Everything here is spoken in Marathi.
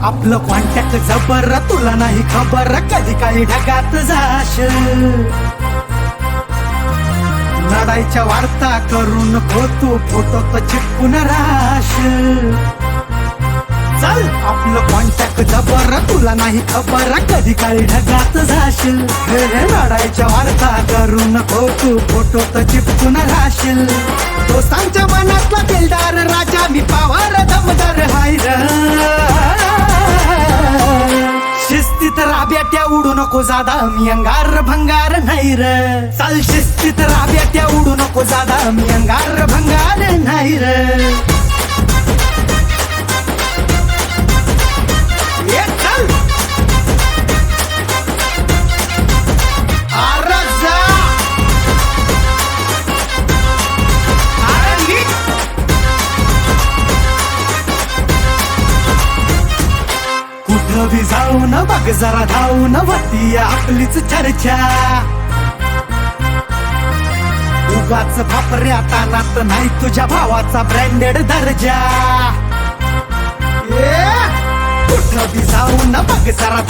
आपलं कॉन्टॅक्ट जबर, तुला नाही खबर कधी काही ढगात जाश. लढाईच्या वार्ता करू नको तू, फोटो तर चिपकून राश. चल आपलं कॉन्टॅक्ट जबर, तुला नाही खबर कधी काही ढगात जाशील. लढाईच्या वार्ता करू नको तू, फोटो तर चिपकून राहशील. दोस्तांच्या मनातला दिलदार राजा मी, पावार दमदार हायर. शिस्तीत राब्याट्या उडू नको जादा, मी अंगार भंगार नाही र. चल शिस्तीत राब्याट्या उडू नको जादा, मी अंगार भंगार नाही र. कुठं बी जाऊन बघ जरा धावून, वती आपलीच चर्चा. उगाच फापऱ्या तानात नाही तुझ्या भावाचा ब्रँडेड दर्जा. कुठं बी जाऊन बघ जरा